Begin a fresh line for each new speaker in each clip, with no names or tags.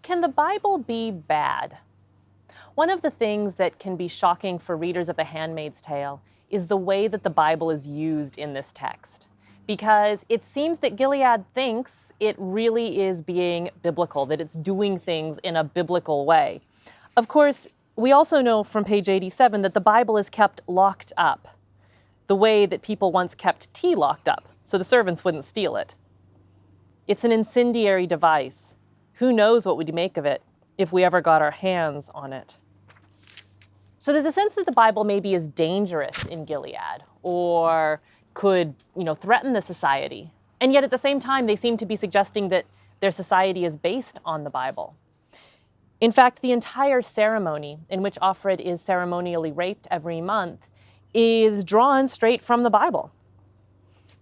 Can the Bible be bad? One of the things that can be shocking for readers of The Handmaid's Tale is the way that the Bible is used in this text. Because it seems that Gilead thinks it really is being biblical, that it's doing things in a biblical way. Of course, we also know from page 87 that the Bible is kept locked up, the way that people once kept tea locked up, so the servants wouldn't steal it. It's an incendiary device. Who knows what we'd make of it if we ever got our hands on it. So there's a sense that the Bible maybe is dangerous in Gilead or could, threaten the society. And yet at the same time, they seem to be suggesting that their society is based on the Bible. In fact, the entire ceremony in which Offred is ceremonially raped every month is drawn straight from the Bible.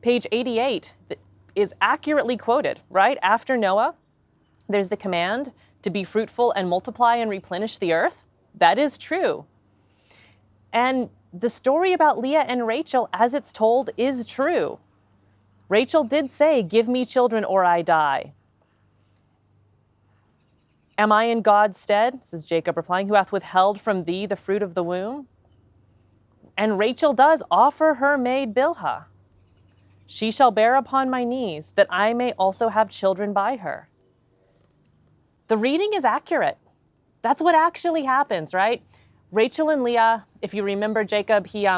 Page 88 is accurately quoted, right? After Noah, there's the command to be fruitful and multiply and replenish the earth. That is true. And the story about Leah and Rachel, as it's told, is true. Rachel did say, "Give me children or I die." "Am I in God's stead?" says Jacob replying, "who hath withheld from thee the fruit of the womb?" And Rachel does offer her maid Bilhah. "She shall bear upon my knees, that I may also have children by her." The reading is accurate. That's what actually happens, right? Rachel and Leah, if you remember Jacob, he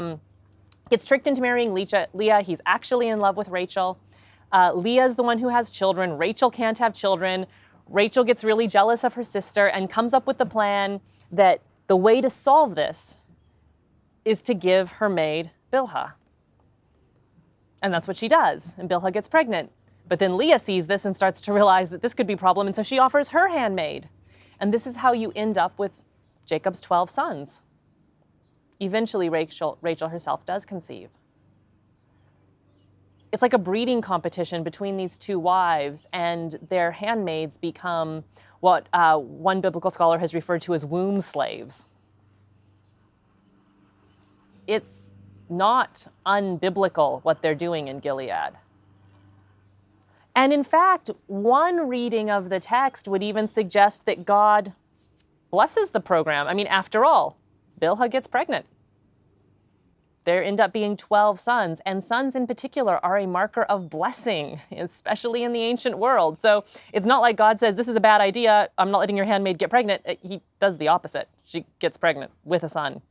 gets tricked into marrying Leah. He's actually in love with Rachel. Leah's the one who has children. Rachel can't have children. Rachel gets really jealous of her sister and comes up with the plan that the way to solve this is to give her maid Bilhah. And that's what she does, and Bilhah gets pregnant. But then Leah sees this and starts to realize that this could be a problem, and so she offers her handmaid. And this is how you end up with Jacob's 12 sons. Eventually, Rachel herself does conceive. It's like a breeding competition between these two wives, and their handmaids become what one biblical scholar has referred to as womb slaves. It's not unbiblical what they're doing in Gilead. And in fact, one reading of the text would even suggest that God blesses the program. I mean, after all, Bilhah gets pregnant. There end up being 12 sons, and sons in particular are a marker of blessing, especially in the ancient world. So it's not like God says, "This is a bad idea, I'm not letting your handmaid get pregnant." He does the opposite. She gets pregnant with a son.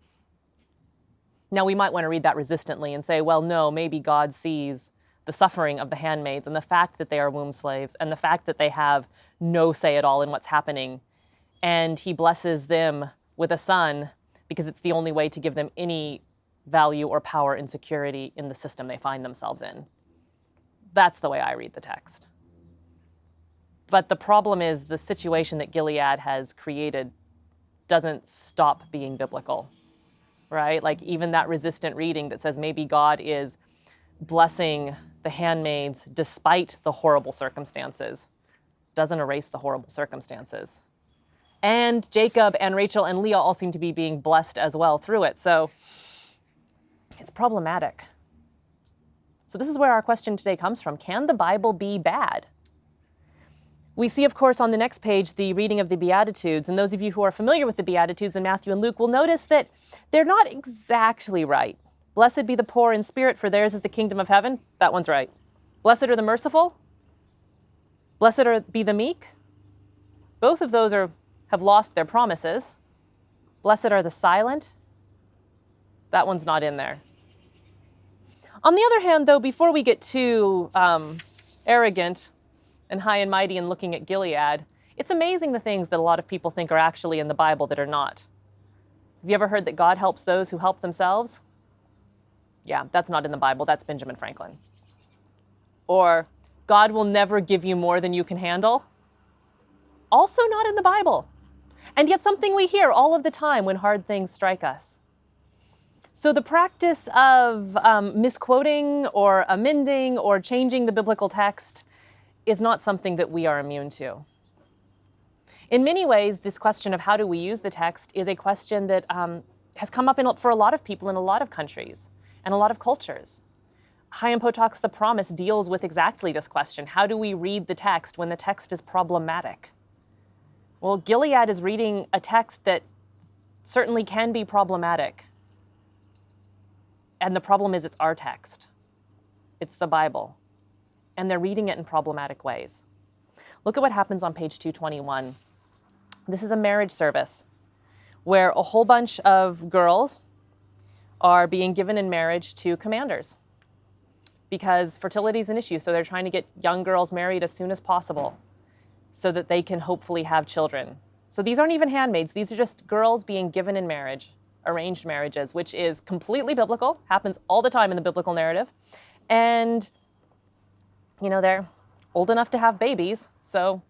Now, we might want to read that resistantly and say, well, no, maybe God sees the suffering of the handmaids and the fact that they are womb slaves and the fact that they have no say at all in what's happening. And he blesses them with a son because it's the only way to give them any value or power and security in the system they find themselves in. That's the way I read the text. But the problem is the situation that Gilead has created doesn't stop being biblical, right? Like even that resistant reading that says maybe God is blessing the handmaids despite the horrible circumstances doesn't erase the horrible circumstances. And Jacob and Rachel and Leah all seem to be being blessed as well through it. So it's problematic. So this is where our question today comes from. Can the Bible be bad? We see, of course, on the next page, the reading of the Beatitudes. And those of you who are familiar with the Beatitudes in Matthew and Luke will notice that they're not exactly right. Blessed be the poor in spirit, for theirs is the kingdom of heaven. That one's right. Blessed are the merciful. Blessed be the meek. Both of those have lost their promises. Blessed are the silent. That one's not in there. On the other hand, though, before we get too arrogant and high and mighty in looking at Gilead, it's amazing the things that a lot of people think are actually in the Bible that are not. Have you ever heard that God helps those who help themselves? Yeah, that's not in the Bible. That's Benjamin Franklin. Or God will never give you more than you can handle. Also not in the Bible. And yet something we hear all of the time when hard things strike us. So the practice of misquoting or amending or changing the biblical text is not something that we are immune to. In many ways, this question of how do we use the text is a question that has come up for a lot of people in a lot of countries and a lot of cultures. Chaim Potok's The Promise deals with exactly this question. How do we read the text when the text is problematic? Well, Gilead is reading a text that certainly can be problematic. And the problem is it's our text. It's the Bible. And they're reading it in problematic ways. Look at what happens on page 221. This is a marriage service where a whole bunch of girls are being given in marriage to commanders because fertility is an issue. So they're trying to get young girls married as soon as possible so that they can hopefully have children. So these aren't even handmaids. These are just girls being given in marriage, arranged marriages, which is completely biblical, happens all the time in the biblical narrative. And, you know, they're old enough to have babies. So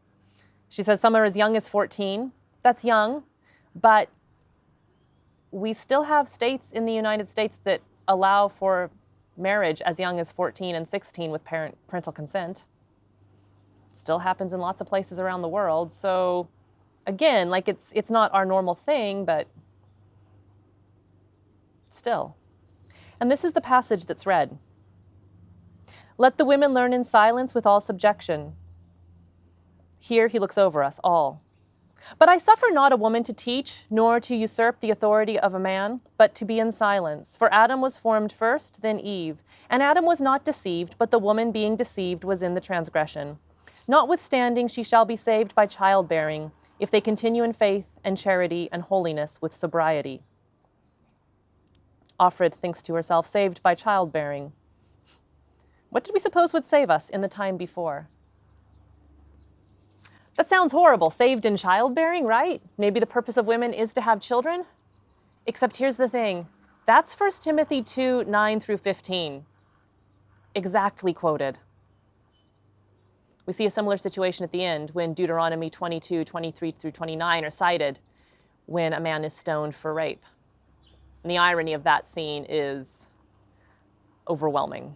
she says some are as young as 14. That's young, but we still have states in the United States that allow for marriage as young as 14 and 16 with parental consent. Still happens in lots of places around the world. So again, like it's not our normal thing, but still. And this is the passage that's read. Let the women learn in silence with all subjection. Here he looks over us all. But I suffer not a woman to teach, nor to usurp the authority of a man, but to be in silence. For Adam was formed first, then Eve. And Adam was not deceived, but the woman being deceived was in the transgression. Notwithstanding, she shall be saved by childbearing, if they continue in faith and charity and holiness with sobriety. Offred thinks to herself, saved by childbearing. What did we suppose would save us in the time before? That sounds horrible, saved in childbearing, right? Maybe the purpose of women is to have children? Except here's the thing, that's 1 Timothy 2, 9 through 15. Exactly quoted. We see a similar situation at the end when Deuteronomy 22, 23 through 29 are cited when a man is stoned for rape. And the irony of that scene is overwhelming.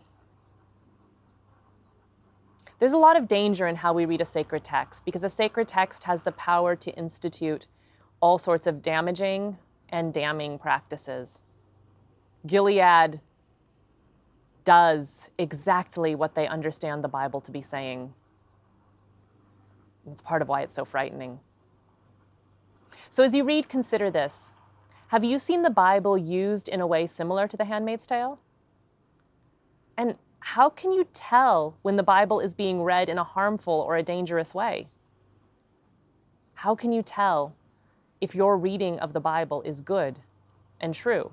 There's a lot of danger in how we read a sacred text because a sacred text has the power to institute all sorts of damaging and damning practices. Gilead does exactly what they understand the Bible to be saying. It's part of why it's so frightening. So as you read, consider this. Have you seen the Bible used in a way similar to The Handmaid's Tale? And how can you tell when the Bible is being read in a harmful or a dangerous way? How can you tell if your reading of the Bible is good and true?